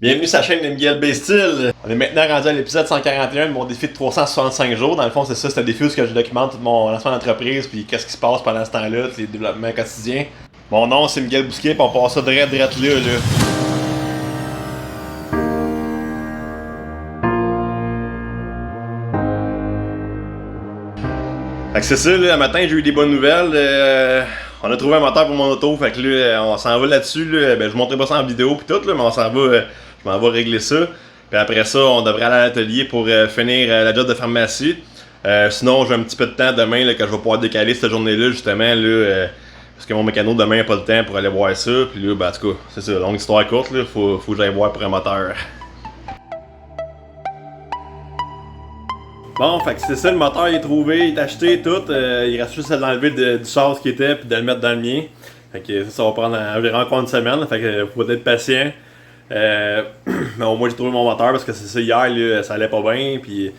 Bienvenue sur la chaîne de Miguel B. Style. On est maintenant rendu à l'épisode 141 de mon défi de 365 jours. Dans le fond, c'est ça, c'est un défi où je documente tout mon lancement d'entreprise, puis qu'est-ce qui se passe pendant ce temps-là, les développements quotidiens. Mon nom, c'est Miguel Bousquet, puis on passe ça direct là. Fait que c'est ça, là, un matin, j'ai eu des bonnes nouvelles. On a trouvé un moteur pour mon auto, fait que là, on s'en va là-dessus. Là. Ben, je vous montrerai pas ça en vidéo pis tout, là, mais on s'en va, je m'en vais régler ça. Puis après ça, on devrait aller à l'atelier pour finir la job de pharmacie. Sinon, j'ai un petit peu de temps demain là, que je vais pouvoir décaler cette journée-là, justement, là, parce que mon mécano demain n'a pas le temps pour aller voir ça. Puis là, ben, en tout cas, c'est ça, longue histoire courte, là, faut que j'aille voir pour un moteur. Bon, fait que c'est ça, le moteur il est trouvé, il est acheté, tout. Il reste juste à l'enlever du char qui était puis de le mettre dans le mien. Fait que ça va prendre environ encore une semaine, fait que faut être patient. Mais au moins j'ai trouvé mon moteur parce que c'est ça, hier là, ça allait pas bien. Puis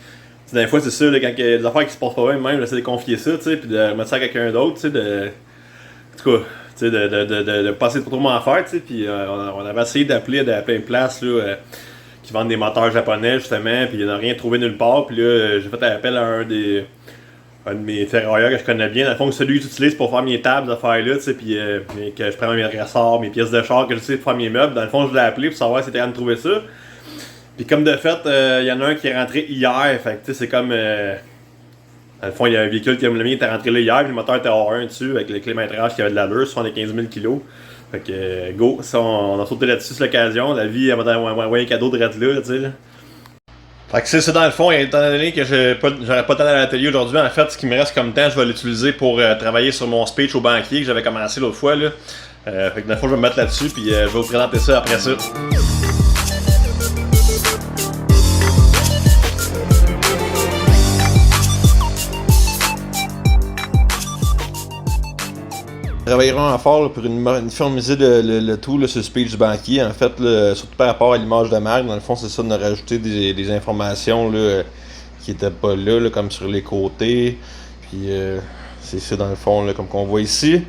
des fois c'est ça, là, quand il y a des affaires qui se passent pas bien, même j'essaie de confier ça, tu sais, puis de mettre ça à quelqu'un d'autre, tu sais, en tout cas, tu sais, de passer trop m'en faire, tu sais. Puis on avait essayé d'appeler à plein de places, là. Qui vendent des moteurs japonais justement, puis il n'a rien trouvé nulle part. Puis là, j'ai fait appel à un de mes ferrailleurs que je connais bien. Dans le fond, celui que j'utilise pour faire mes tables, ces affaires-là, tu sais, puis que je prends mes ressorts, mes pièces de char que j'utilise pour faire mes meubles. Dans le fond, je l'ai appelé pour savoir si c'était capable de trouver ça. Puis comme de fait, il y en a un qui est rentré hier, fait que tu sais, c'est comme... dans le fond, il y a un véhicule comme le mien qui était rentré là hier, puis le moteur était hors 1 dessus, avec le clémentrage qui avait de l'allure, 75 000 kg. Fait que go, ça, on a sauté là-dessus sur l'occasion. La vie, elle m'a envoyé un cadeau de rette là, tu sais. Fait que c'est ça dans le fond, étant donné que j'aurais pas le temps d'aller à l'atelier aujourd'hui, en fait, ce qui me reste comme temps, je vais l'utiliser pour travailler sur mon speech au banquier que j'avais commencé l'autre fois, là. Fait que dans le fond, je vais me mettre là-dessus, puis je vais vous présenter ça après ça. Travailleront en fort là, pour uniformiser le tout là, sur le speech du banquier. En fait, là, surtout par rapport à l'image de marque, dans le fond, c'est ça, de rajouter des informations là, qui n'étaient pas là, comme sur les côtés. Puis c'est ça, dans le fond, là, comme qu'on voit ici.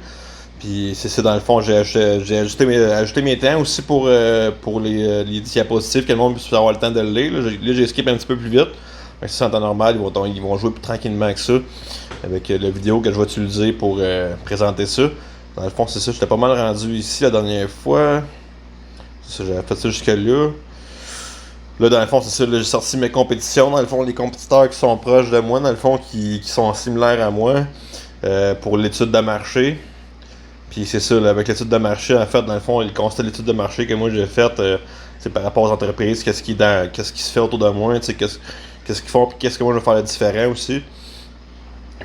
Puis c'est ça, dans le fond, j'ai ajouté mes temps aussi pour les diapositives, que le monde puisse avoir le temps de le lire. Là, j'ai skip un petit peu plus vite. Si c'est en temps normal, ils vont jouer plus tranquillement que ça, avec la vidéo que je vais utiliser pour présenter ça. Dans le fond, c'est ça, j'étais pas mal rendu ici la dernière fois. C'est ça, j'avais fait ça jusque-là. Là, dans le fond, c'est ça, là, j'ai sorti mes compétitions. Dans le fond, les compétiteurs qui sont proches de moi, dans le fond, qui sont similaires à moi, pour l'étude de marché. Puis c'est ça, là, avec l'étude de marché, en fait, dans le fond, il constate l'étude de marché que moi j'ai faite, c'est par rapport aux entreprises, qu'est-ce qui se fait autour de moi, tu sais, qu'est-ce qu'ils font, puis qu'est-ce que moi je vais faire de différent aussi.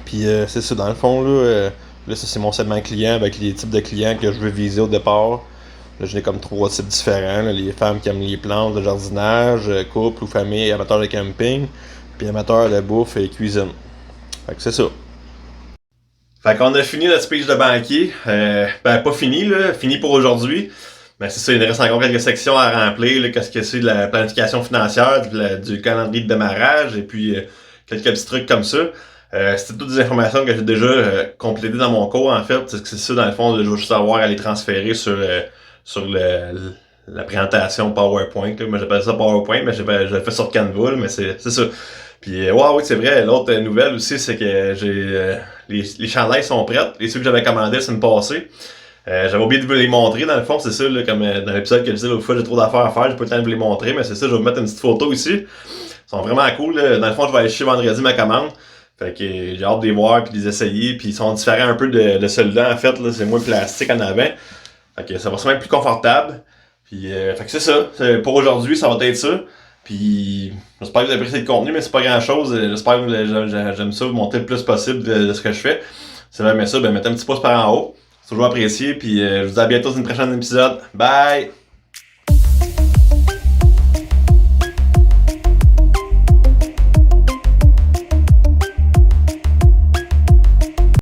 Puis c'est ça, dans le fond, là ça c'est mon segment client avec les types de clients que je veux viser au départ. Là, j'en ai comme 3 types différents, là, les femmes qui aiment les plantes, le jardinage, couple ou famille, amateurs de camping, puis amateurs de bouffe et cuisine. Fait que c'est ça. Fait qu'on a fini notre speech de banquier. Ben, pas fini, là. Fini pour aujourd'hui. Ben, c'est ça, il reste encore quelques sections à remplir, là. Qu'est-ce que c'est de la planification financière, du calendrier de démarrage, et puis quelques petits trucs comme ça. C'était toutes des informations que j'ai déjà complétées dans mon cours, en fait. C'est ça, dans le fond, je vais juste avoir à les transférer sur la présentation PowerPoint, là. Moi, j'appelle ça PowerPoint, mais je le fais sur Canva, là, mais c'est ça. Puis, oui, c'est vrai, l'autre nouvelle aussi, c'est que j'ai les chandails sont prêtes, et ceux que j'avais commandés la semaine passée. J'avais oublié de vous les montrer, dans le fond, c'est ça, là, comme dans l'épisode que je disais l'autre fois, j'ai trop d'affaires à faire, j'ai pas le temps de vous les montrer, mais c'est ça, je vais vous mettre une petite photo ici. Ils sont vraiment cool, là. Dans le fond, je vais aller chercher vendredi ma commande. Fait que j'ai hâte de les voir puis de les essayer, puis ils sont différents un peu de celui-là, en fait, là, c'est moins plastique en avant. Fait que ça va sûrement être plus confortable. Puis, fait que c'est ça. Pour aujourd'hui, ça va être ça. Puis, j'espère que vous avez apprécié le contenu, mais c'est pas grand-chose. J'espère que j'aime ça, vous montrer le plus possible de ce que je fais. Si vous aimez ça, ben mettez un petit pouce par en haut. C'est toujours apprécié. Puis, je vous dis à bientôt dans une prochaine épisode. Bye!